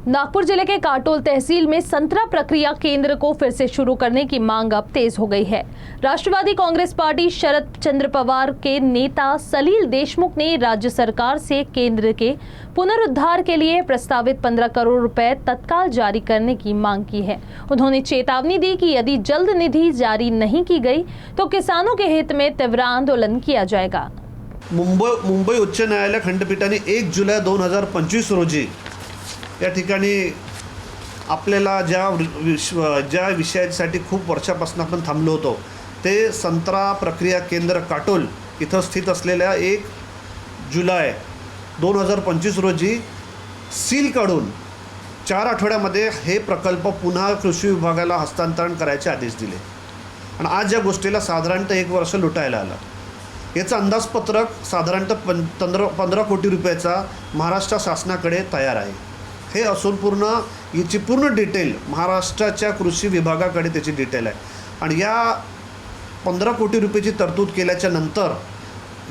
नागपुर जिले के काटोल तहसील में संतरा प्रक्रिया केंद्र को फिर से शुरू करने की मांग अब तेज हो गई है। राष्ट्रवादी कांग्रेस पार्टी शरद चंद्र पवार के नेता सलील देशमुख ने राज्य सरकार से केंद्र के पुनरुद्धार के लिए प्रस्तावित 15 करोड़ रुपए तत्काल जारी करने की मांग की है। उन्होंने चेतावनी दी कि यदि जल्द निधि जारी नहीं की गई तो किसानों के हित में तीव्र आंदोलन किया जाएगा। मुंबई उच्च न्यायालय खंडपीठाने 1 जुलै 2025 रोजी या ठिकाणी आपल्याला ज्या विषयासाठी खूप वर्षापासून आपण थांबलो होतो ते संत्रा प्रक्रिया केंद्र काटोल इथं स्थित असलेल्या 1 जुलै 2025 रोजी सील काढून 4 आठवड्यामध्ये हे प्रकल्प पुन्हा कृषी विभागाला हस्तांतरण करायचे आदेश दिले आणि आज या गोष्टीला साधारणतः 1 वर्ष लुटायला आलं। याचं अंदाजपत्रक साधारणतः 15 कोटी रुपयाचा महाराष्ट्र शासनाकडे तयार आहे। हे असून याची पूर्ण डिटेल महाराष्ट्राच्या कृषी विभागाकडे त्याची डिटेल आहे आणि या 15 कोटी रुपयाची तरतूद केल्याच्या नंतर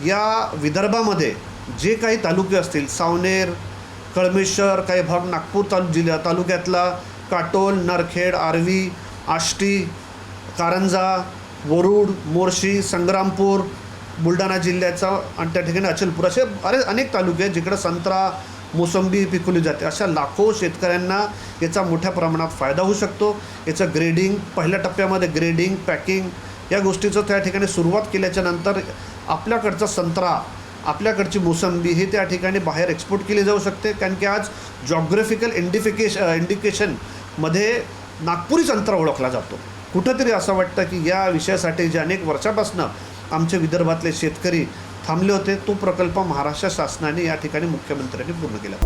या विदर्भामध्ये जे काही तालुके असतील सावनेर, कळमेश्वर, काही भाग नागपूर तालुक्यातला काटोल, नरखेड, आर्वी, आष्टी, कारंजा, वरुड, मोर्शी, संग्रामपूर, बुलढाणा जिल्ह्याचा आणि त्या ठिकाणी अचलपूर असे अनेक तालुके आहेत जिकडे संत्रा मोसंबी पिकवली जाते। अशा लाखो शेतकऱ्यांना याचा मोठ्या प्रमाणात फायदा होऊ शकतो। याचं ग्रेडिंग पहिल्या टप्प्यामध्ये ग्रेडिंग, पॅकिंग या गोष्टीचं त्या ठिकाणी सुरुवात केल्याच्या नंतर आपल्याकडचा संत्रा, आपल्याकडची मोसंबी हे त्या ठिकाणी बाहेर एक्सपोर्ट केली जाऊ शकते। कारण की आज जॉग्राफिकल इंडिकेशनमध्ये नागपुरी संत्रा ओळखला जातो। कुठंतरी असं वाटतं की या विषयासाठी जे अनेक वर्षापासून आमचे विदर्भातले शेतकरी थांबले होते तो प्रकल्प महाराष्ट्र शासनाने या ठिकाणी मुख्यमंत्र्यांनी पूर्ण केला।